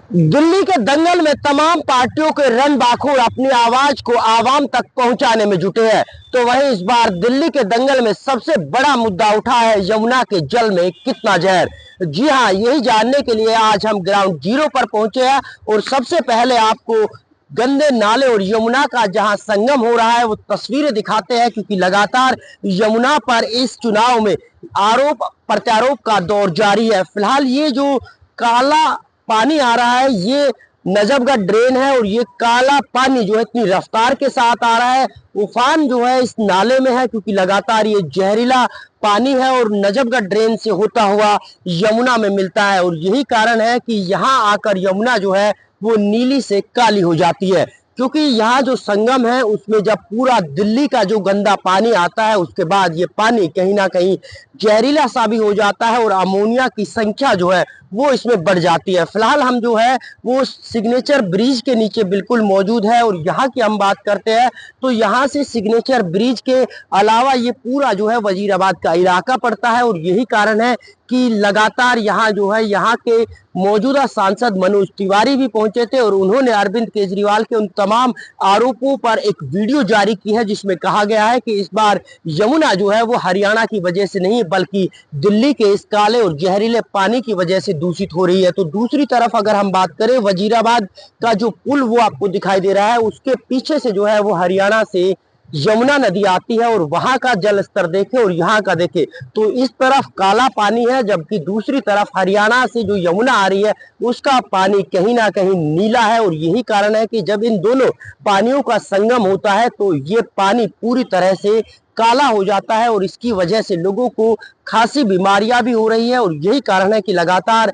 दिल्ली के दंगल में तमाम पार्टियों के रन बाखूर अपनी आवाज को आवाम तक पहुंचाने में जुटे हैं। तो वहीं इस बार दिल्ली के दंगल में सबसे बड़ा मुद्दा उठा है यमुना के जल में कितना जहर। जी हां, यही जानने के लिए आज हम ग्राउंड जीरो पर पहुंचे हैं और सबसे पहले आपको गंदे नाले और यमुना का जहां संगम हो रहा है वो तस्वीरें दिखाते हैं, क्योंकि लगातार यमुना पर इस चुनाव में आरोप प्रत्यारोप का दौर जारी है। फिलहाल ये जो काला पानी आ रहा है ये नजफगढ़ ड्रेन है और ये काला पानी जो है इतनी रफ्तार के साथ आ रहा है। उफान जो है इस नाले में है, क्योंकि लगातार ये जहरीला पानी है और नजफगढ़ ड्रेन से होता हुआ यमुना में मिलता है। और यही कारण है कि यहाँ आकर यमुना जो है वो नीली से काली हो जाती है, क्योंकि यहाँ जो संगम है उसमें जब पूरा दिल्ली का जो गंदा पानी आता है उसके बाद ये पानी कहीं ना कहीं जहरीला सा भी हो जाता है और अमोनिया की संख्या जो है वो इसमें बढ़ जाती है। फिलहाल हम जो है वो सिग्नेचर ब्रिज के नीचे बिल्कुल मौजूद है और यहाँ की हम बात करते हैं तो यहाँ से सिग्नेचर ब्रिज के अलावा ये पूरा जो है वजीराबाद का इलाका पड़ता है। और यही कारण है कि लगातार यहाँ जो है यहाँ के मौजूदा सांसद मनोज तिवारी भी पहुंचे थे और उन्होंने अरविंद केजरीवाल के उन तमाम आरोपों पर एक वीडियो जारी की है, जिसमें कहा गया है कि इस बार यमुना जो है वो हरियाणा की वजह से नहीं बल्कि दिल्ली के इस काले और जहरीले पानी की वजह से दूषित हो रही है। तो दूसरी तरफ अगर हम बात करें वजीराबाद का जो पुल वो आपको दिखाई दे रहा है उसके पीछे से जो है वो हरियाणा से यमुना नदी आती है और वहां का जल स्तर देखे और यहाँ का देखे तो इस तरफ काला पानी है, जबकि दूसरी तरफ हरियाणा से जो यमुना आ रही है उसका पानी कहीं ना कहीं नीला है। और यही कारण है कि जब इन दोनों पानियों का संगम होता है तो ये पानी पूरी तरह से काला हो जाता है और इसकी वजह से लोगों को खासी बीमारियां भी हो रही है। और यही कारण है कि लगातार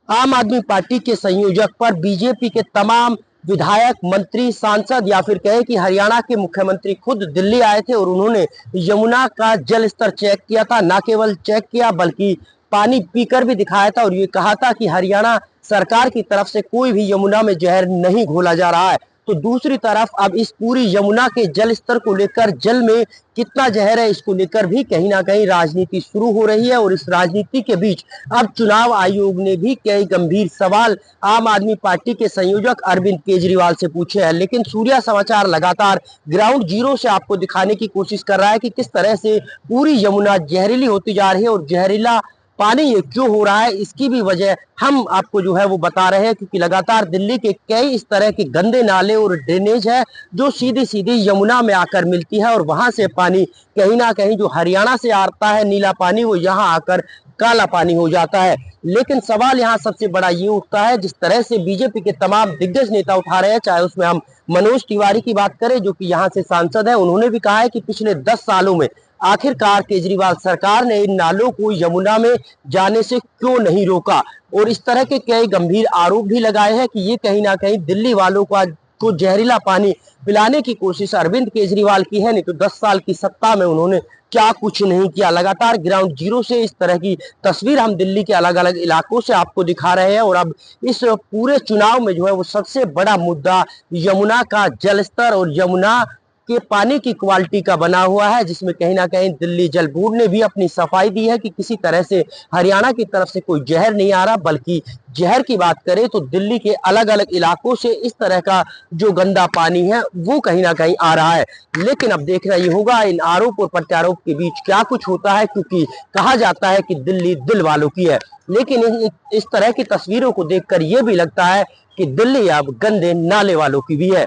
आम आदमी पार्टी के संयोजक पर बीजेपी के तमाम विधायक, मंत्री, सांसद या फिर कहे कि हरियाणा के मुख्यमंत्री खुद दिल्ली आए थे और उन्होंने यमुना का जल स्तर चेक किया था। न केवल चेक किया बल्कि पानी पीकर भी दिखाया था और ये कहा था कि हरियाणा सरकार की तरफ से कोई भी यमुना में जहर नहीं घोला जा रहा है। तो दूसरी तरफ अब इस पूरी यमुना के जल स्तर को लेकर जल में कितना जहर है इसको लेकर भी कहीं ना कहीं राजनीति शुरू हो रही है। और इस राजनीति के बीच अब चुनाव आयोग ने भी कई गंभीर सवाल आम आदमी पार्टी के संयोजक अरविंद केजरीवाल से पूछे हैं। लेकिन सूर्या समाचार लगातार ग्राउंड जीरो से आपको दिखाने की कोशिश कर रहा है कि किस तरह से पूरी यमुना जहरीली होती जा रही है और जहरीला पानी ये क्यों हो रहा है इसकी भी वजह हम आपको जो है वो बता रहे हैं, क्योंकि लगातार दिल्ली के कई इस तरह के गंदे नाले और ड्रेनेज है जो सीधी सीधी यमुना में आकर मिलती है और वहां से पानी कहीं ना कहीं जो हरियाणा से आता है नीला पानी वो यहाँ आकर काला पानी हो जाता है। लेकिन सवाल यहाँ सबसे बड़ा ये उठता है, जिस तरह से बीजेपी के तमाम दिग्गज नेता उठा रहे हैं, चाहे उसमें हम मनोज तिवारी की बात करें जो कि यहाँ से सांसद है, उन्होंने भी कहा है कि पिछले 10 सालों में आखिरकार केजरीवाल सरकार ने इन नालों को यमुना में जाने से क्यों नहीं रोका। और इस तरह के कई गंभीर आरोप भी लगाए हैं कि ये कहीं ना कहीं दिल्ली वालों को जहरीला पानी पिलाने की कोशिश अरविंद केजरीवाल की है। नहीं तो 10 साल की सत्ता में उन्होंने क्या कुछ नहीं किया। लगातार ग्राउंड जीरो से इस तरह की तस्वीर हम दिल्ली के अलग अलग इलाकों से आपको दिखा रहे हैं। और अब इस पूरे चुनाव में जो है वो सबसे बड़ा मुद्दा यमुना का जल स्तर और यमुना के पानी की क्वालिटी का बना हुआ है, जिसमें कहीं ना कहीं दिल्ली जल बोर्ड ने भी अपनी सफाई दी है कि किसी तरह से हरियाणा की तरफ से कोई जहर नहीं आ रहा, बल्कि जहर की बात करें तो दिल्ली के अलग अलग इलाकों से इस तरह का जो गंदा पानी है वो कहीं ना कहीं आ रहा है। लेकिन अब देखना ये होगा इन आरोप और प्रत्यारोप के बीच क्या कुछ होता है, क्योंकि कहा जाता है कि दिल्ली दिल वालों की है। लेकिन इस तरह की तस्वीरों को देखकर यह भी लगता है कि दिल्ली अब गंदे नाले वालों की भी है।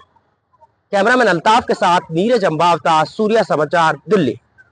कैमरामैन अल्ताफ के साथ नीरज अंबावता, सूर्या समाचार, दिल्ली।